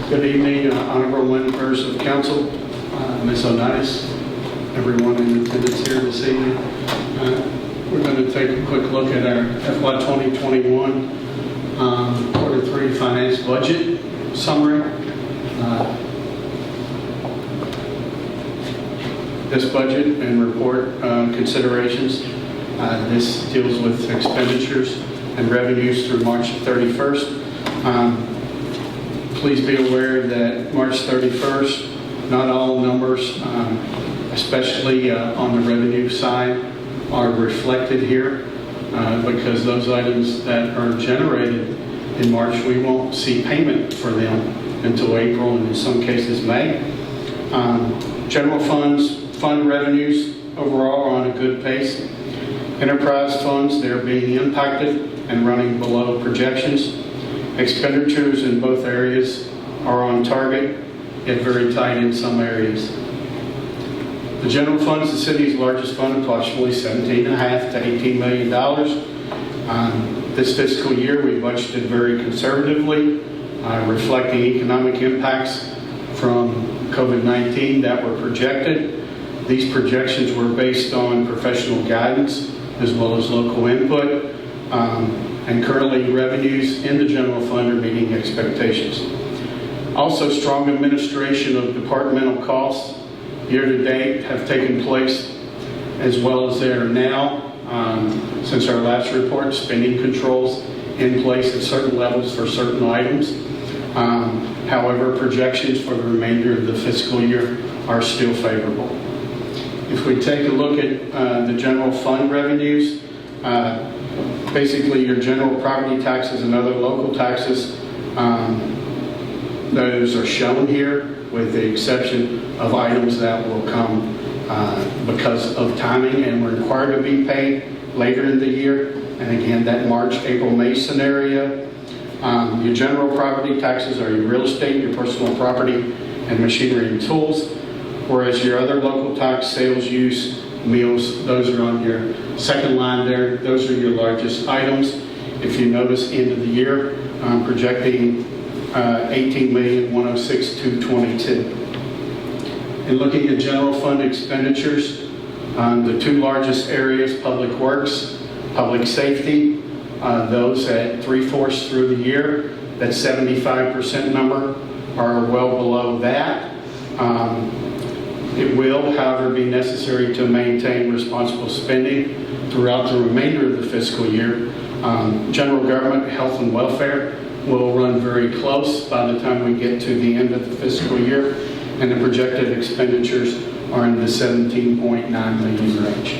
Good evening, honorable members of council, Ms. Onitis, everyone in attendance here this evening. We're going to take a quick look at our FY 2021 quarter 3 finance budget summary. This budget and report considerations, this deals with expenditures and revenues through March 31st. Please be aware that March 31st, not all numbers, especially on the revenue side, are reflected here because those items that are generated in March, we won't see payment for them until April and in some cases May. General fund revenues overall are on a good pace. Enterprise funds, they're being impacted and running below projections. Expenditures in both areas are on target, yet very tight in some areas. The general fund is the city's largest fund, approximately $17.5 to $18 million. This fiscal year, we budgeted very conservatively, reflecting economic impacts from COVID-19 that were projected. These projections were based on professional guidance as well as local input. And currently revenues in the general fund are meeting expectations. Also, strong administration of departmental costs year to date have taken place, as well as they are now, since our last report, spending controls in place at certain levels for certain items. However, projections for the remainder of the fiscal year are still favorable. If we take a look at the general fund revenues, basically your general property taxes and other local taxes, those are shown here with the exception of items that will come because of timing and were required to be paid later in the year. And again, that March, April, May scenario. Your general property taxes are your real estate, your personal property, and machinery and tools. Whereas your other local tax, sales, use, meals, those are on your second line there. Those are your largest items. If you notice, end of the year, projecting $18,106,222. And looking at general fund expenditures, the two largest areas, public works, public safety, those at 3/4 through the year, that 75% number are well below that. It will, however, be necessary to maintain responsible spending throughout the remainder of the fiscal year. General government, health and welfare will run very close by the time we get to the end of the fiscal year, and the projected expenditures are in the $17.9 million range.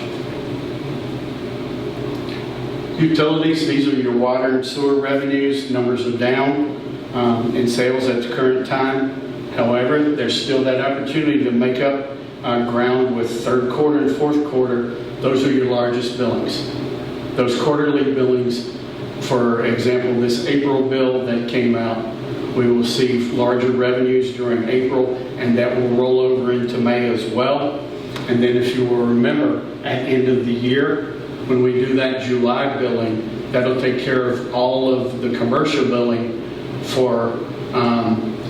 Utilities, these are your water and sewer revenues. Numbers are down in sales at the current time. However, there's still that opportunity to make up ground with third quarter and fourth quarter. Those are your largest billings. Those quarterly billings, for example, this April bill that came out, we will see larger revenues during April, and that will roll over into May as well. And then if you will remember, at the end of the year, when we do that July billing, that'll take care of all of the commercial billing for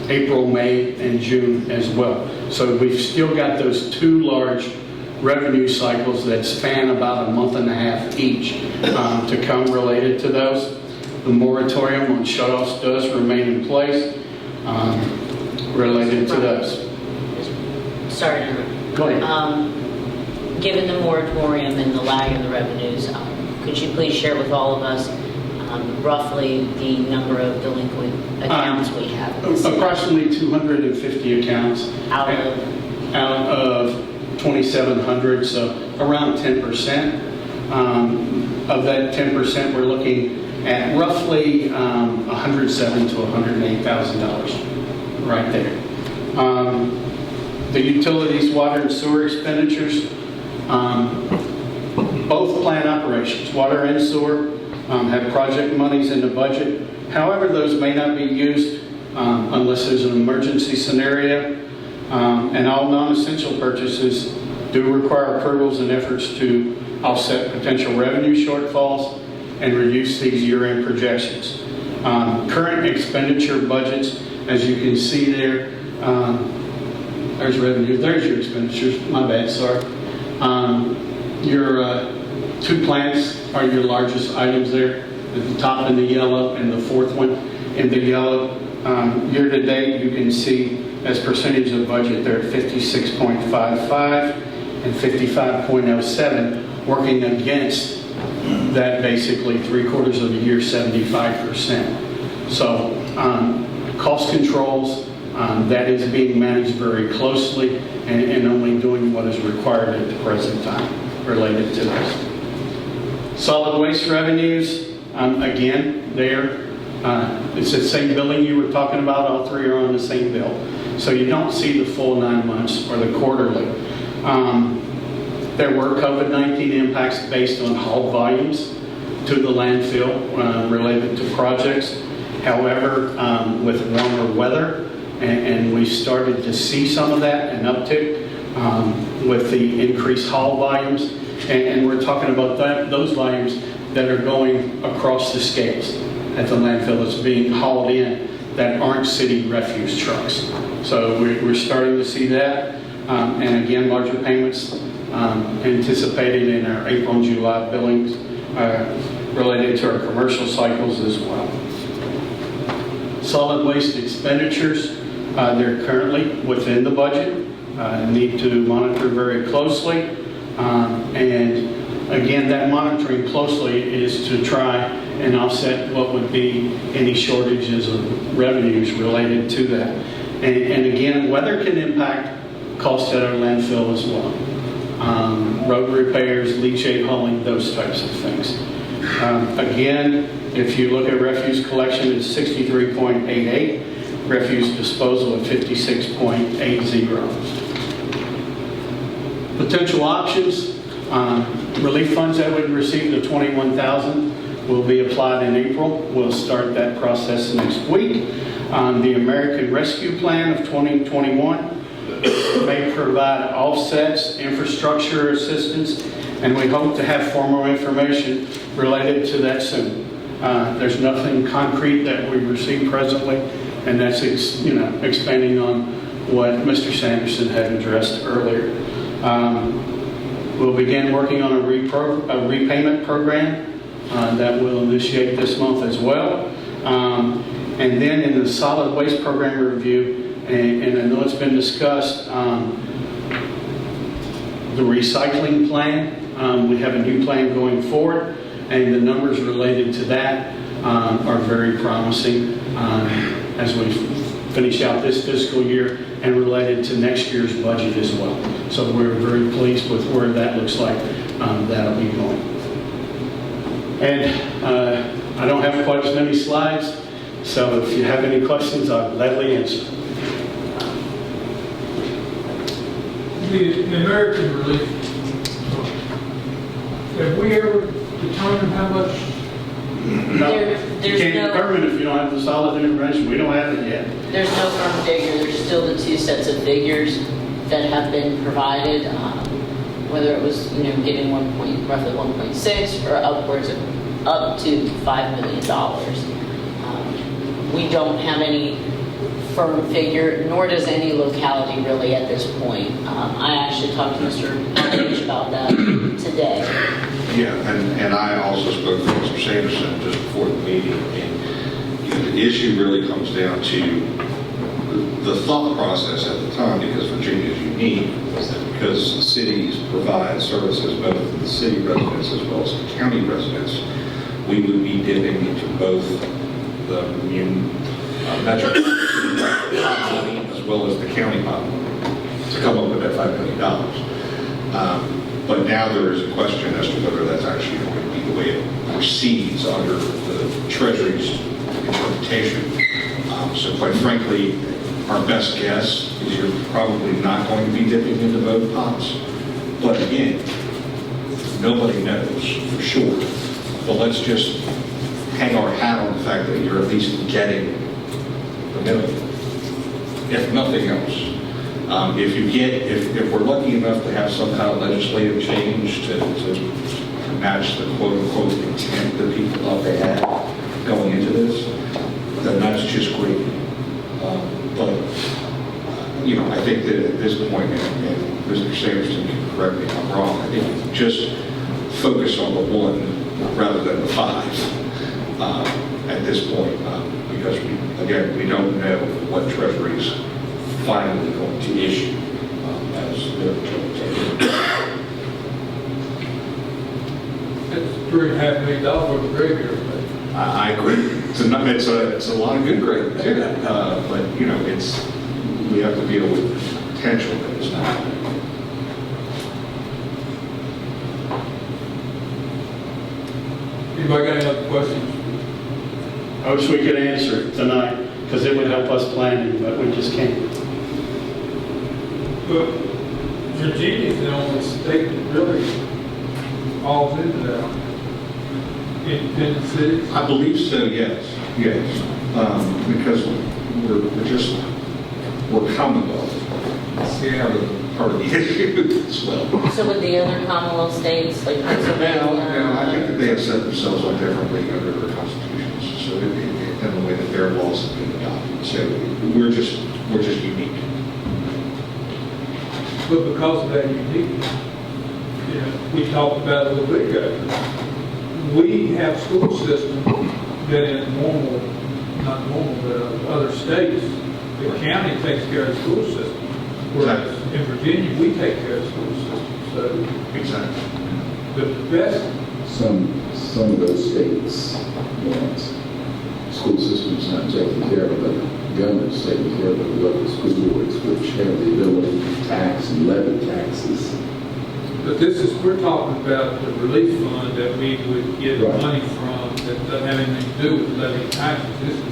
April, May, and June as well. So we've still got those two large revenue cycles that span about a month and a half each to come related to those. The moratorium on shutoffs does remain in place related to those. Sorry to interrupt. Go ahead. Given the moratorium and the lag in the revenues, could you please share with all of us roughly the number of delinquent accounts we have? Approximately 250 accounts out of 2,700, so around 10%. Of that 10%, we're looking at roughly $107,000 to $108,000 right there. The utilities, water and sewer expenditures, both plant operations, water and sewer, have project monies in the budget. However, those may not be used unless there's an emergency scenario. And all non-essential purchases do require approvals and efforts to offset potential revenue shortfalls and reduce these year-end projections. Current expenditure budgets As you can see there, there's revenue, there's your expenditures, my bad, sorry. Your two plants are your largest items there, at the top in the yellow and the fourth one in the yellow. Year to date, you can see as percentage of budget, they're at 56.55 and 55.07, working against that basically 3/4 of the year, 75%. So cost controls, that is being managed very closely and only doing what is required at the present time related to this. Solid waste revenues, again, there, it's the same billing you were talking about. All three are on the same bill. So you don't see the full 9 months or the quarterly. There were COVID-19 impacts based on haul volumes to the landfill related to projects. However, with warmer weather, and we started to see some of that, an uptick with the increased haul volumes. And we're talking about those volumes that are going across the scales at the landfill that's being hauled in that aren't city refuse trucks. So we're starting to see that. And again, larger payments anticipated in our April and July billings related to our commercial cycles as well. Solid waste expenditures, they're currently within the budget. Need to monitor very closely. And again, that monitoring closely is to try and offset what would be any shortages of revenues related to that. And again, weather can impact costs at our landfill as well. Road repairs, leachate hauling, those types of things. Again, if you look at refuse collection, it's 63.88, refuse disposal at 56.80. Potential options, relief funds that we received of $21,000 will be applied in April. We'll start that process next week. The American Rescue Plan of 2021 may provide offsets, infrastructure assistance, and we hope to have formal information related to that soon. There's nothing concrete that we receive presently, and that's expanding on what Mr. Sanderson had addressed earlier. We'll begin working on a repayment program that will initiate this month as well. And then in the solid waste program review, and I know it's been discussed, the recycling plan, we have a new plan going forward, and the numbers related to that are very promising as we finish out this fiscal year and related to next year's budget as well. So we're very pleased with where that looks like that'll be going. And I don't have quite as many slides, so if you have any questions, I'll gladly answer. The American Relief, have we ever determined how much? No, you can't determine if you don't have the solid information. We don't have it yet. There's no firm figure. There's still the two sets of figures that have been provided, whether it was getting roughly 1.6 or upwards of up to $5 million. We don't have any firm figure, nor does any locality really at this point. I actually talked to Mr. Page about that today. Yeah, and I also spoke to Mr. Sanderson just before the meeting, and the issue really comes down to the thought process at the time, because Virginia is unique, was that because the cities provide services both to the city residents as well as the county residents, we would be dipping into both the metro money as well as the county money to come up with that $5 million. But now there is a question as to whether that's actually going to be the way it proceeds under the Treasury's interpretation. So quite frankly, our best guess is you're probably not going to be dipping into both pots. But again, nobody knows for sure. But let's just hang our hat on the fact that you're at least getting the minimum, if nothing else. If we're lucky enough to have some kind of legislative change to match the quote-unquote intent that people thought they had going into this, then that's just great. But, I think that at this point, and Mr. Sanderson can correct me if I'm wrong, I think just focus on the 1 rather than the 5 at this point, because, we don't know what Treasury's finally going to issue as their interpretation. It's $3.5 million worth of graveyard. I agree. It's a lot of good grade too, but we have to deal with potential that is not happening. Anybody got any other questions? I wish we could answer it tonight, because it would help us planning, but we just can't. But Virginia's the only state that really falls into that. Independent cities. I believe so, yes, because we're Commonwealth. See how the part of the issue as well. So with the other Commonwealth states, like Pennsylvania? I think that they have set themselves up differently under their constitutions, so and the way that their laws have been adopted. So we're just unique. But because of that uniqueness, we talked about it a little bit ago. We have school systems that in not normal, but other states, the county takes care of the school system. Whereas in Virginia, we take care of the school system. So Exactly. the best, Some of those states want school systems not taken care of, but government's taking care of the local school boards, which have the ability to tax and levy taxes. but we're talking about the relief fund that we would get Right. money from that doesn't have anything to do with levying taxes. This is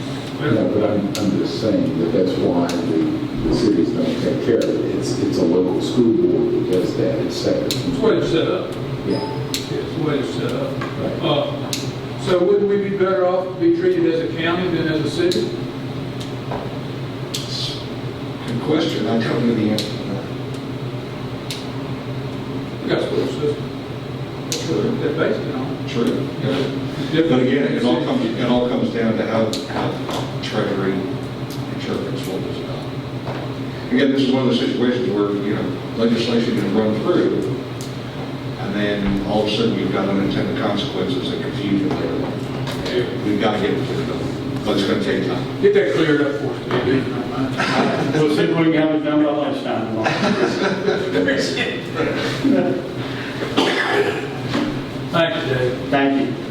No, but I'm just saying that's why the cities don't take care of it. It's a local school board that does that. It's separate. it's the way it's set up. Yeah. It's the way it's set up. Right. So wouldn't we be better off to be treated as a county than as a city? Good question. I don't know the answer to that. We got a school system. They're based on. True. Different- But again, it all comes down to how Treasury interprets what was done. Again, this is one of those situations where, legislation is run through, and then all of a sudden you've got unintended consequences and confusion there. We've got to get it cleared up, but it's going to take time. Get that cleared up for us, Dave. We'll see if we can have it done by lunchtime tomorrow. Thank you, Dave. Thank you.